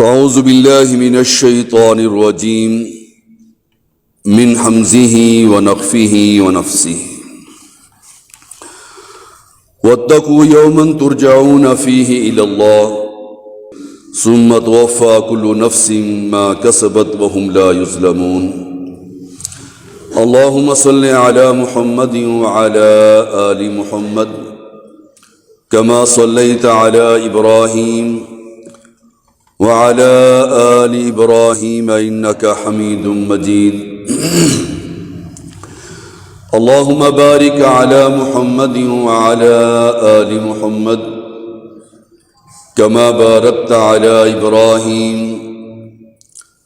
فاعوذ باللہ من الشیطان الرجیم من حمزہ ونفخہ ونفثہ واتقوا یوما ترجعون فیہ الی اللہ ثم توفی کل نفس ما کسبت وہم لا یظلمون اللہم صل علی محمد وعلی آل محمد کما صلیت علی ابراہیم وعلى آل إبراهيم إنك حميد مجيد اللهم بارك على محمد وعلى آل محمد كما باركت على إبراهيم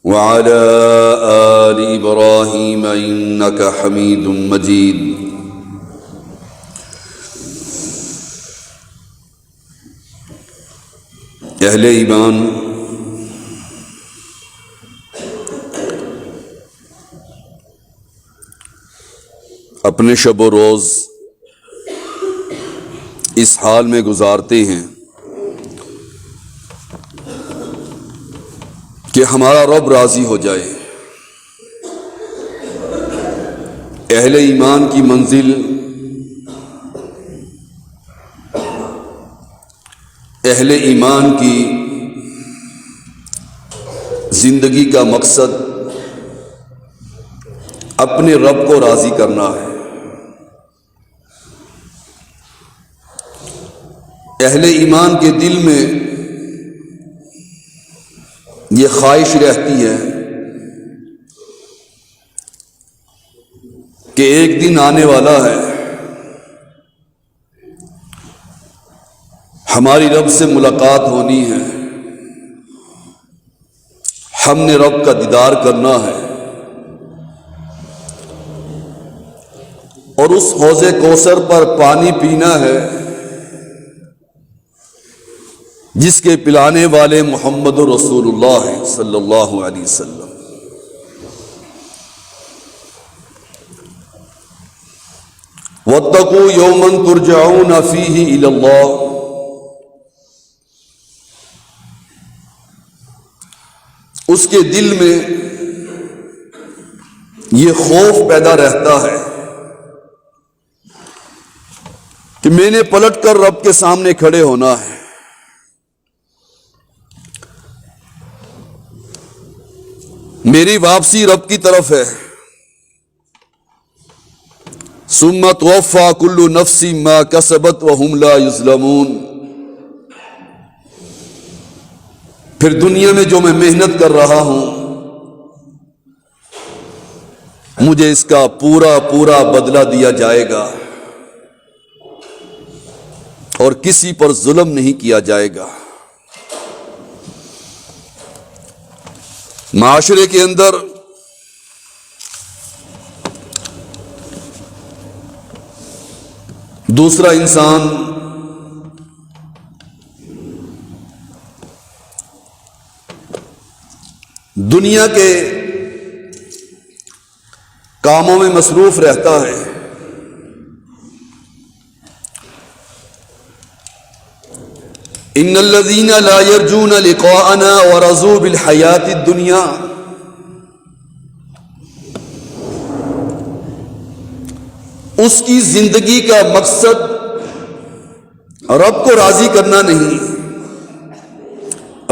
وعلى آل إبراهيم إنك حميد مجيد اہل ایمان، اپنے شب و روز اس حال میں گزارتے ہیں کہ ہمارا رب راضی ہو جائے۔ اہل ایمان کی منزل، اہل ایمان کی زندگی کا مقصد اپنے رب کو راضی کرنا ہے۔ اہل ایمان کے دل میں یہ خواہش رہتی ہے کہ ایک دن آنے والا ہے، ہماری رب سے ملاقات ہونی ہے، ہم نے رب کا دیدار کرنا ہے، اور اس حوض کوثر پر پانی پینا ہے جس کے پلانے والے محمد رسول اللہ صلی اللہ علیہ وسلم۔ واتقوا یوما ترجعون فیہ الی اللہ، اس کے دل میں یہ خوف پیدا رہتا ہے کہ میں نے پلٹ کر رب کے سامنے کھڑے ہونا ہے۔ میری واپسی رب کی طرف ہے۔ ثم توفی کل نفس ما کسبت وہم لا یظلمون، پھر دنیا میں جو میں محنت کر رہا ہوں مجھے اس کا پورا بدلہ دیا جائے گا اور کسی پر ظلم نہیں کیا جائے گا۔ معاشرے کے اندر دوسرا انسان دنیا کے کاموں میں مصروف رہتا ہے، ان الذین لا یرجون لقاءنا ورضوا بالحیاۃ الدنیا، اس کی زندگی کا مقصد رب کو راضی کرنا نہیں،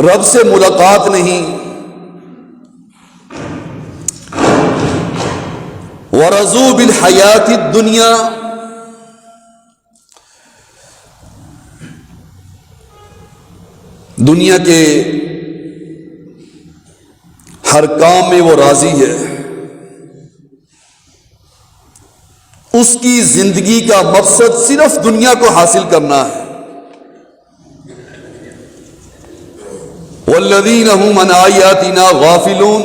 رب سے ملاقات نہیں، ورضوا بالحیاۃ الدنیا، دنیا کے ہر کام میں وہ راضی ہے، اس کی زندگی کا مقصد صرف دنیا کو حاصل کرنا ہے۔ والذین هم عن آیاتنا غافلون،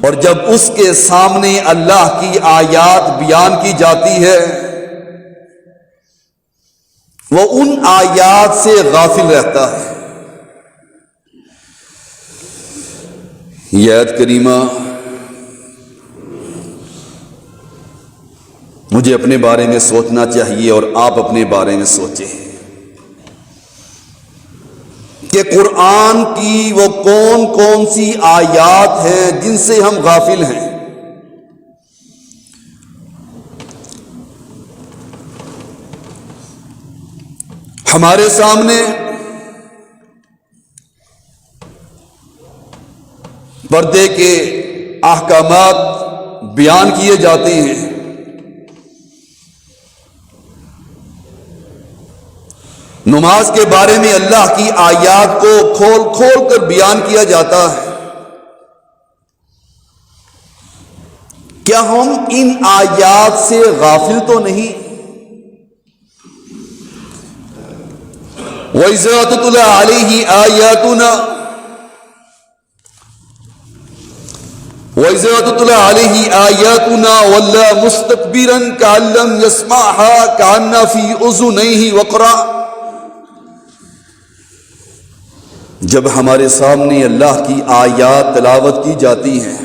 اور جب اس کے سامنے اللہ کی آیات بیان کی جاتی ہے وہ ان آیات سے غافل رہتا ہے۔ یہ آیت کریمہ مجھے اپنے بارے میں سوچنا چاہیے اور آپ اپنے بارے میں سوچیں۔ کہ قرآن کی وہ کون کون سی آیات ہیں جن سے ہم غافل ہیں. ہمارے سامنے پردے کے احکامات بیان کیے جاتے ہیں. نماز کے بارے میں اللہ کی آیات کو کھول کھول کر بیان کیا جاتا ہے. کیا ہم ان آیات سے غافل تو نہیں؟ وَإِذَا تُتْلَىٰ عَلَيْهِ آيَاتُنَا وَلَّىٰ مُسْتَكْبِرًا كَأَن لَّمْ يَسْمَعْهَا كَأَنَّ فِي أُذُنَيْهِ وَقْرًا. جب ہمارے سامنے اللہ کی آیات تلاوت کی جاتی ہیں،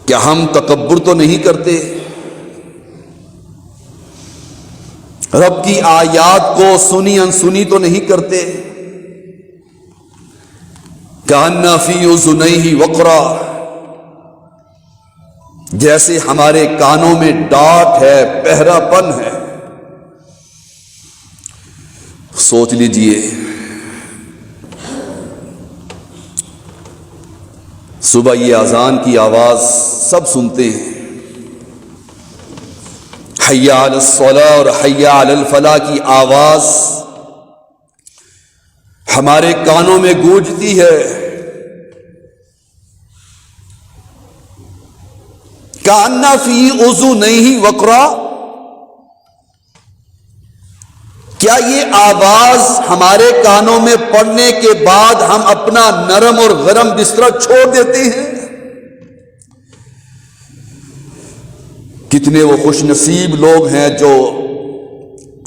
کیا ہم تکبر تو نہیں کرتے؟ رب کی آیات کو سنی انسنی تو نہیں کرتے؟ کأن فی اذنیہ وقرا، جیسے ہمارے کانوں میں ڈاٹ ہے، پہرا پن ہے. سوچ لیجئے، صبح یہ اذان کی آواز سب سنتے ہیں، حی علی الصلاۃ اور حی علی الفلاح کی آواز ہمارے کانوں میں گونجتی ہے. کأن فی اذنیہ وقرا، کیا یہ آواز ہمارے کانوں میں پڑنے کے بعد ہم اپنا نرم اور گرم بستر چھوڑ دیتے ہیں؟ کتنے وہ خوش نصیب لوگ ہیں جو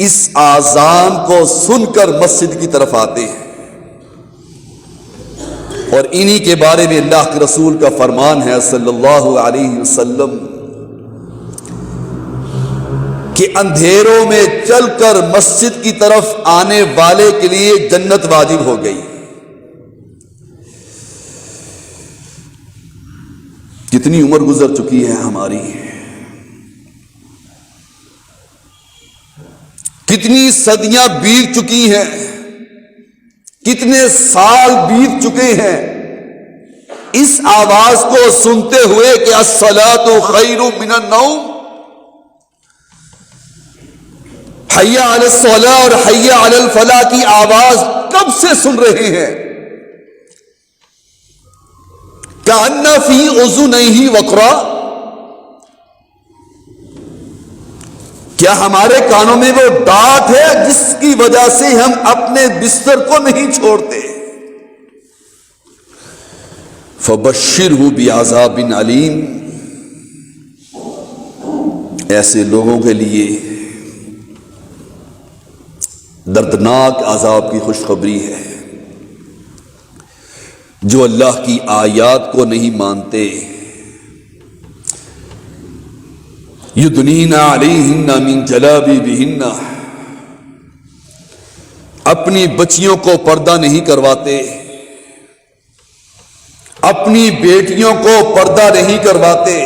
اس آذان کو سن کر مسجد کی طرف آتے ہیں. اور انہی کے بارے میں اللہ کے رسول کا فرمان ہے صلی اللہ علیہ وسلم کہ اندھیروں میں چل کر مسجد کی طرف آنے والے کے لیے جنت واجب ہو گئی. کتنی عمر گزر چکی ہے ہماری، کتنی صدیاں بیت چکی ہیں، کتنے سال بیت چکے ہیں اس آواز کو سنتے ہوئے کہ الصلاۃ خیر من النوم، حی علی الصلاۃ اور حی علی الفلاح کی آواز کب سے سن رہے ہیں. کأن فی اذنیہ وقرا، کیا ہمارے کانوں میں وہ ڈاٹ ہے جس کی وجہ سے ہم اپنے بستر کو نہیں چھوڑتے؟ فبشرہ بعذاب علیم، ایسے لوگوں کے لیے دردناک عذاب کی خوشخبری ہے جو اللہ کی آیات کو نہیں مانتے. یدنین علیہن من جلابیبہن، اپنی بچیوں کو پردہ نہیں کرواتے، اپنی بیٹیوں کو پردہ نہیں کرواتے.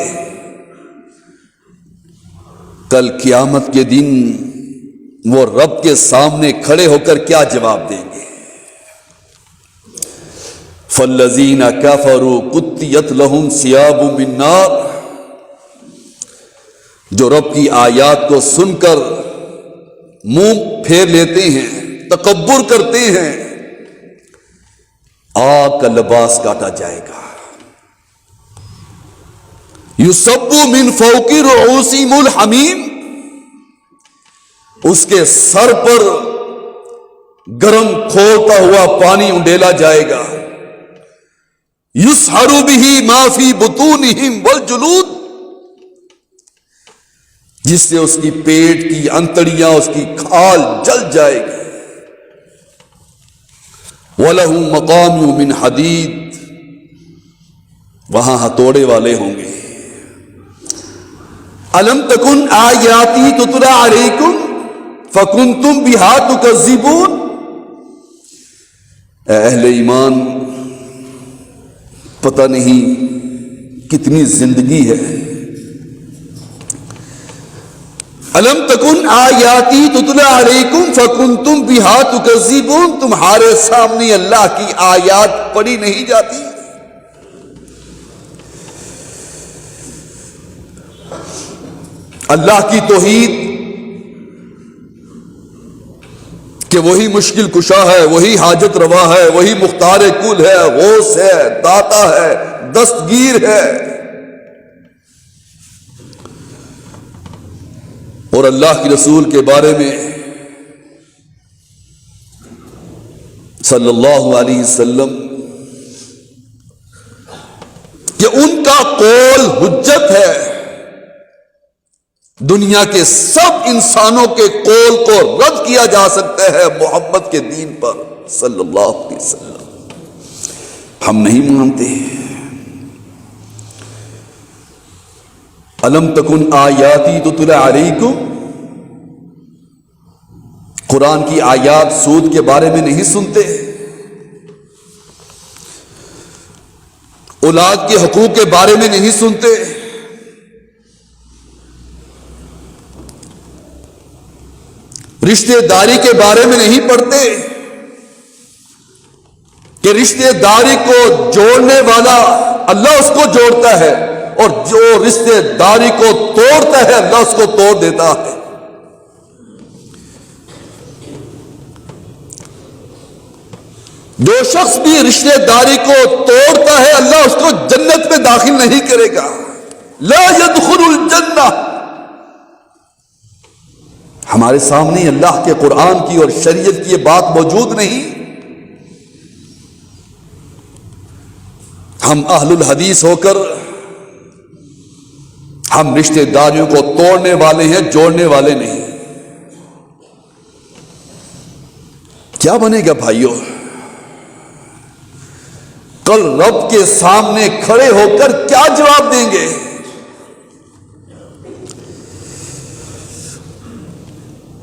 کل قیامت کے دن وہ رب کے سامنے کھڑے ہو کر کیا جواب دیں گے؟ فالذین کفروا قطعت لہم ثیاب من نار، جو رب کی آیات کو سن کر منہ پھیر لیتے ہیں، تکبر کرتے ہیں، آگ کا لباس کاٹا جائے گا. یصب من فوق رؤوسہم الحمیم، اس کے سر پر گرم کھولتا ہوا پانی انڈیلا جائے گا. یسحر بہ ما فی بطونہم والجلود، جس سے اس کی پیٹ کی انتڑیاں، اس کی کھال جل جائے گی. وَلَهُمْ مَقَامِعُ مِنْ حَدِيدٍ، وہاں ہتھوڑے والے ہوں گے. أَلَمْ تَكُنْ آيَاتِي تُتْلَىٰ عَلَيْكُمْ، فکنتم بہا تکذبون. اے اہل ایمان، پتہ نہیں کتنی زندگی ہے. الم تکن آیاتی تتلی علیکم فکنتم بہا تکذبون. تمہارے سامنے اللہ کی آیات پڑھی نہیں جاتی. اللہ کی توحید کہ وہی مشکل کشا ہے، وہی حاجت روا ہے، وہی مختار کل ہے، غوث ہے، داتا ہے، دستگیر ہے. اور اللہ کے رسول کے بارے میں صلی اللہ علیہ وسلم کہ ان کا قول حجت ہے. دنیا کے سب انسانوں کے قول کو رد کیا جا سکتا ہے محمد کے دین پر صلی اللہ علیہ وسلم. ہم نہیں مانتے. الم تکن آیاتی تتلی علیکم. قرآن کی آیات سود کے بارے میں نہیں سنتے، اولاد کے حقوق کے بارے میں نہیں سنتے، رشتہ داری کے بارے میں نہیں پڑھتے کہ رشتہ داری کو جوڑنے والا اللہ اس کو جوڑتا ہے اور جو رشتہ داری کو توڑتا ہے اللہ اس کو توڑ دیتا ہے. جو شخص بھی رشتہ داری کو توڑتا ہے اللہ اس کو جنت میں داخل نہیں کرے گا. لا يدخل الجنہ. ہمارے سامنے اللہ کے قرآن کی اور شریعت کی یہ بات موجود نہیں. ہم اہل الحدیث ہو کر ہم رشتہ داریوں کو توڑنے والے ہیں، جوڑنے والے نہیں. کیا بنے گا بھائیوں؟ کل رب کے سامنے کھڑے ہو کر کیا جواب دیں گے؟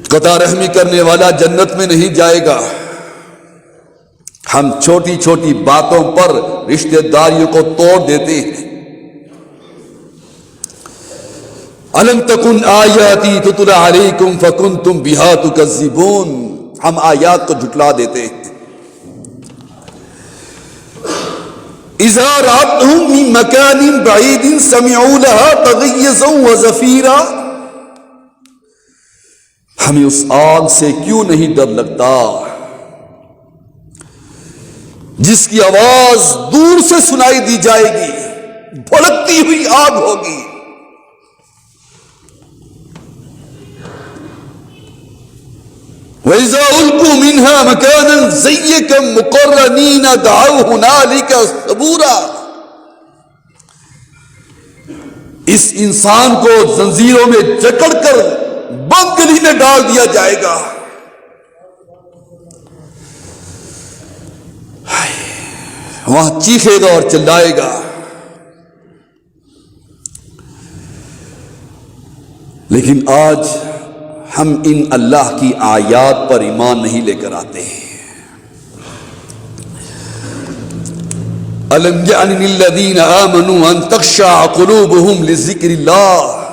قطع رحمی کرنے والا جنت میں نہیں جائے گا. ہم چھوٹی چھوٹی باتوں پر رشتہ داریوں کو توڑ دیتے ہیں. الم تکن آیاتی تتلی علیکم فکنتم بہا تکذبون. ہم آیات کو جھٹلا دیتے ہیں. اذا رأتهم من مکان بعید سمعوا لها تغیظا وزفیرا. ہمیں اس آگ سے کیوں نہیں ڈر لگتا جس کی آواز دور سے سنائی دی جائے گی، بھڑکتی ہوئی آگ ہوگی. وَإِذَا أُلْقُوا مِنْهَا مَكَانًا ضَيِّقًا مُقَرَّنِينَ دَعَوْا هُنَالِكَ ثُبُورًا. اس انسان کو زنجیروں میں جکڑ کر بند گلی میں ڈال دیا جائے گا. وہاں چیخے گا اور چلائے گا. لیکن آج ہم ان اللہ کی آیات پر ایمان نہیں لے کر آتے ہیں. أَلَمْ يَعْنِ لِلَّذِينَ آمَنُوا أَن تَخْشَعَ قُلُوبُهُمْ لِذِكْرِ اللَّهِ.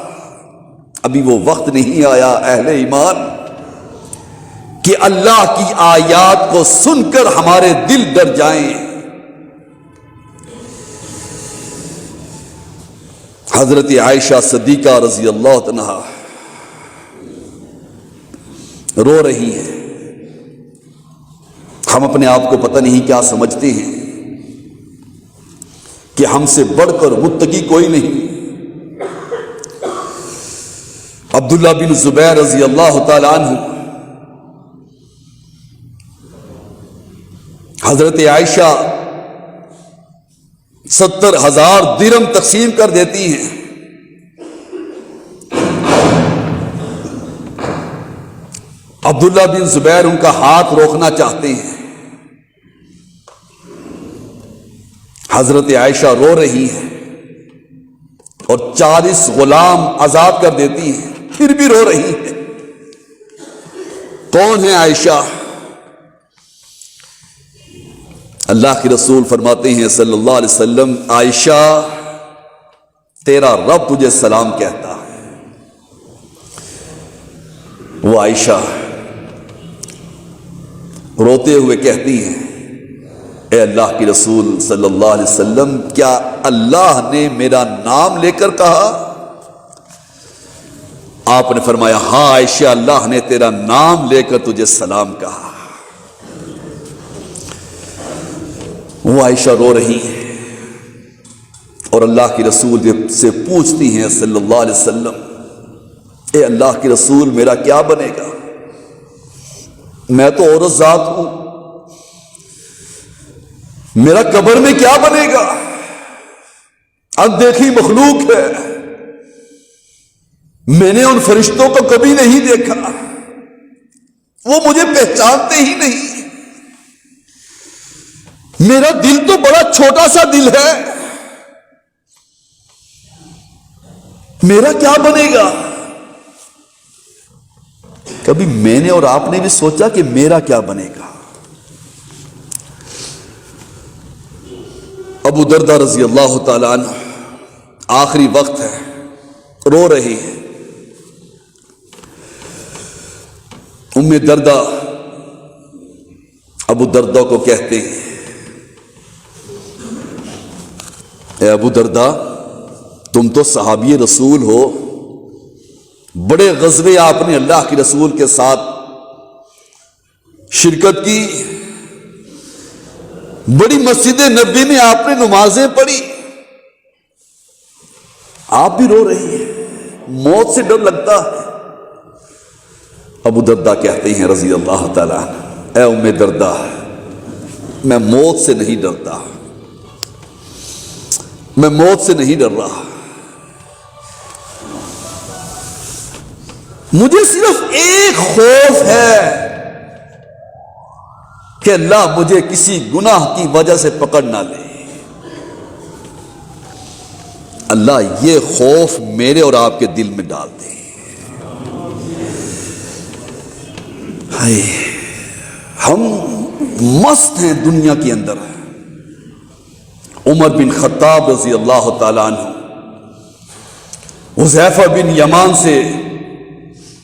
ابھی وہ وقت نہیں آیا اہل ایمان کہ اللہ کی آیات کو سن کر ہمارے دل ڈر جائیں. حضرت عائشہ صدیقہ رضی اللہ عنہا رو رہی ہے. ہم اپنے آپ کو پتہ نہیں کیا سمجھتے ہیں کہ ہم سے بڑھ کر متقی کوئی نہیں. عبداللہ بن زبیر رضی اللہ تعالی عنہ حضرت عائشہ 70,000 درہم تقسیم کر دیتی ہیں. عبداللہ بن زبیر ان کا ہاتھ روکنا چاہتے ہیں. حضرت عائشہ رو رہی ہیں اور 40 غلام آزاد کر دیتی ہیں، پھر بھی رو رہی ہیں. کون ہے عائشہ؟ اللہ کے رسول فرماتے ہیں صلی اللہ علیہ وسلم، عائشہ تیرا رب تجھے سلام کہتا ہے۔ وہ عائشہ روتے ہوئے کہتی ہیں، اے اللہ کے رسول صلی اللہ علیہ وسلم، کیا اللہ نے میرا نام لے کر کہا؟ آپ نے فرمایا، ہاں عائشہ، اللہ نے تیرا نام لے کر تجھے سلام کہا۔ وہ عائشہ رو رہی ہے اور اللہ کے رسول سے پوچھتی ہیں صلی اللہ علیہ وسلم، اے اللہ کے رسول، میرا کیا بنے گا؟ میں تو عورت ذات ہوں، میرا قبر میں کیا بنے گا؟ اندیکھی مخلوق ہے، میں نے ان فرشتوں کو کبھی نہیں دیکھا، وہ مجھے پہچانتے ہی نہیں، میرا دل تو بڑا چھوٹا سا دل ہے، میرا کیا بنے گا؟ کبھی میں نے اور آپ نے بھی سوچا کہ میرا کیا بنے گا؟ ابو دردہ رضی اللہ تعالیٰ عنہ آخری وقت ہے، رو رہے ہیں۔ ام دردہ ابو دردہ کو کہتے ہیں، اے ابو دردہ، تم تو صحابی رسول ہو، بڑے غزوے آپ نے اللہ کے رسول کے ساتھ شرکت کی، بڑی مسجد نبوی میں آپ نے نمازیں پڑھی، آپ بھی رو رہی ہیں، موت سے ڈر لگتا ہے۔ ابو دردہ کہتے ہیں رضی اللہ تعالیٰ عنہ، اے ام دردہ، میں موت سے نہیں ڈرتا، میں موت سے نہیں ڈر رہا، مجھے صرف ایک خوف ہے کہ اللہ مجھے کسی گناہ کی وجہ سے پکڑ نہ لے۔ اللہ یہ خوف میرے اور آپ کے دل میں ڈال دے۔ ہم مست ہیں دنیا کے اندر۔ عمر بن خطاب رضی اللہ تعالیٰ عنہ حذیفہ بن یمان سے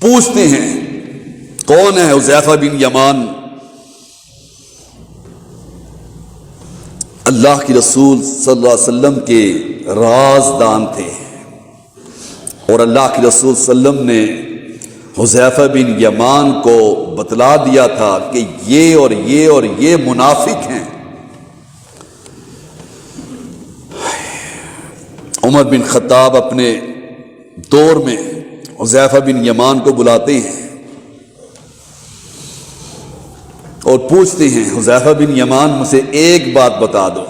پوچھتے ہیں، کون ہے حذیفہ بن یمان؟ اللہ کی رسول صلی اللہ علیہ وسلم کے رازدان تھے، اور اللہ کے رسول صلی اللہ علیہ وسلم نے حذیفہ بن یمان کو بتلا دیا تھا کہ یہ اور یہ اور یہ منافق ہیں۔ عمر بن خطاب اپنے دور میں حذیفہ بن یمان کو بلاتے ہیں اور پوچھتے ہیں، حذیفہ بن یمان، مجھے ایک بات بتا دو،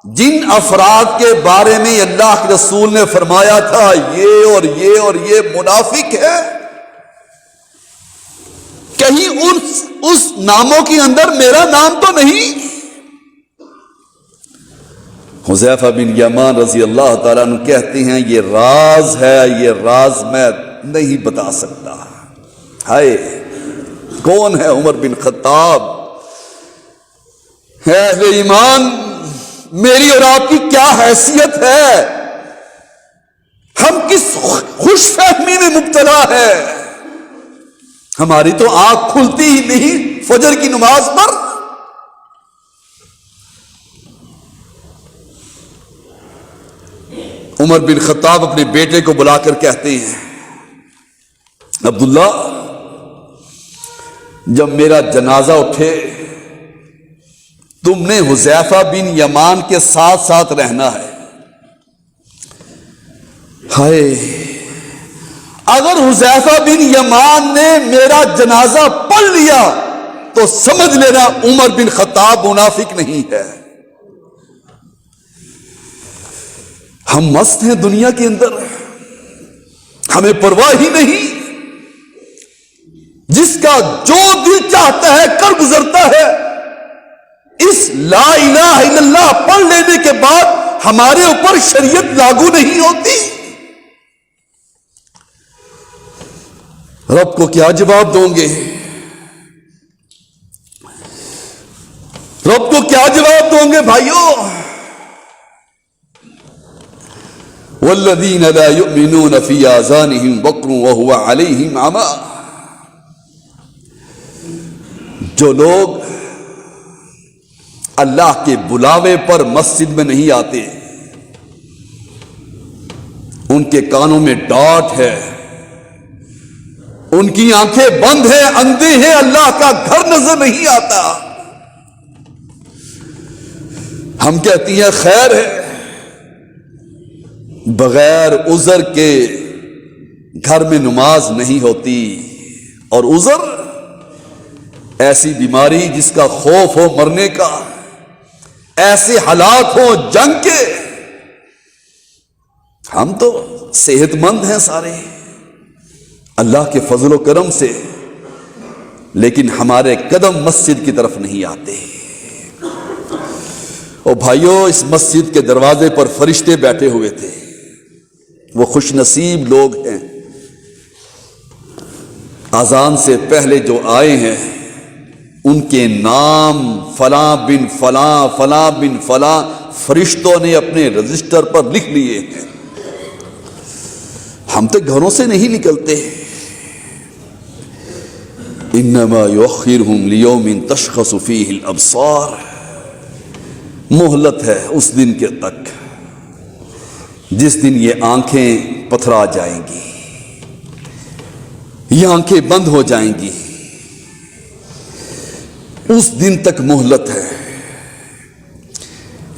جن افراد کے بارے میں اللہ کے رسول نے فرمایا تھا یہ اور یہ اور یہ منافق ہے، کہیں اس ناموں کے اندر میرا نام تو نہیں؟ حذیفہ بن یمان رضی اللہ تعالیٰ عنہ کہتے ہیں، یہ راز ہے، یہ راز میں نہیں بتا سکتا۔ ہائے، کون ہے عمر بن خطاب؟ ہے اہل ایمان، میری اور آپ کی کیا حیثیت ہے؟ ہم کس خوش فہمی میں مبتلا ہے؟ ہماری تو آنکھ کھلتی ہی نہیں فجر کی نماز پر۔ عمر بن خطاب اپنے بیٹے کو بلا کر کہتے ہیں، عبداللہ، جب میرا جنازہ اٹھے تم نے حذیفہ بن یمان کے ساتھ ساتھ رہنا ہے۔ ہائے، اگر حذیفہ بن یمان نے میرا جنازہ پڑھ لیا تو سمجھ لینا عمر بن خطاب منافق نہیں ہے۔ ہم مست ہیں دنیا کے اندر، ہمیں پرواہ ہی نہیں، جس کا جو دل چاہتا ہے کر گزرتا ہے۔ اس لا الہ الا اللہ پڑھ لینے کے بعد ہمارے اوپر شریعت لاگو نہیں ہوتی۔ رب کو کیا جواب دوں گے؟ رب کو کیا جواب دوں گے بھائیوں؟ والذین لا یؤمنون فی آذانہم وقر وہو علیہم عمی، جو لوگ اللہ کے بلاوے پر مسجد میں نہیں آتے، ان کے کانوں میں ڈاٹ ہے، ان کی آنکھیں بند ہیں، اندھے ہیں، اللہ کا گھر نظر نہیں آتا۔ ہم کہتی ہیں خیر ہے، بغیر عذر کے گھر میں نماز نہیں ہوتی، اور عذر ایسی بیماری جس کا خوف ہو مرنے کا، ایسے حالات ہوں جنگ کے۔ ہم تو صحت مند ہیں سارے اللہ کے فضل و کرم سے، لیکن ہمارے قدم مسجد کی طرف نہیں آتے۔ اور بھائیوں، اس مسجد کے دروازے پر فرشتے بیٹھے ہوئے تھے، وہ خوش نصیب لوگ ہیں، اذان سے پہلے جو آئے ہیں ان کے نام فلاں بن فلاں، فلاں بن فلاں فرشتوں نے اپنے رجسٹر پر لکھ لیے ہیں۔ ہم تو گھروں سے نہیں نکلتے۔ انما یؤخرہم لیوم تشخص فیہ الابصار، مہلت ہے اس دن کے تک جس دن یہ آنکھیں پتھرا جائیں گی، یہ آنکھیں بند ہو جائیں گی، اس دن تک مہلت ہے۔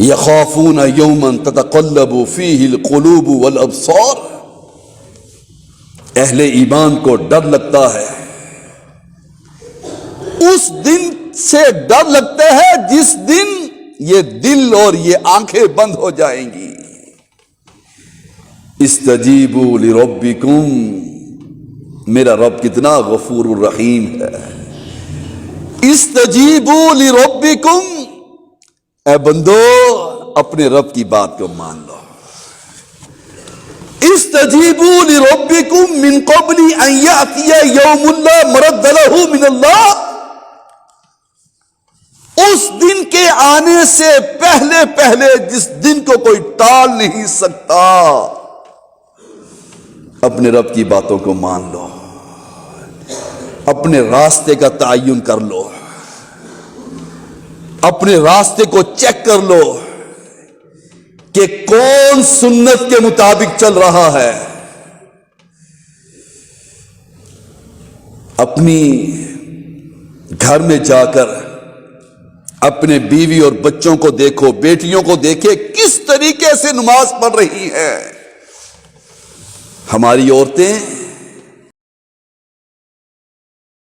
یخافون یوما تتقلب فیہ القلوب والابصار، اہل ایمان کو ڈر لگتا ہے، اس دن سے ڈر لگتا ہے جس دن یہ دل اور یہ آنکھیں بند ہو جائیں گی۔ استجیبوا لربکم، میرا رب کتنا غفور الرحیم ہے۔ استجیبوا لربکم، اے بندو اپنے رب کی بات کو مان لو۔ استجیبوا لربکم من قبل ان یأتی یوم لا مرد لہ من اللہ، اس دن کے آنے سے پہلے پہلے جس دن کو کوئی ٹال نہیں سکتا، اپنے رب کی باتوں کو مان لو، اپنے راستے کا تعین کر لو، اپنے راستے کو چیک کر لو کہ کون سنت کے مطابق چل رہا ہے۔ اپنی گھر میں جا کر اپنے بیوی اور بچوں کو دیکھو، بیٹیوں کو دیکھے کس طریقے سے نماز پڑھ رہی ہے۔ ہماری عورتیں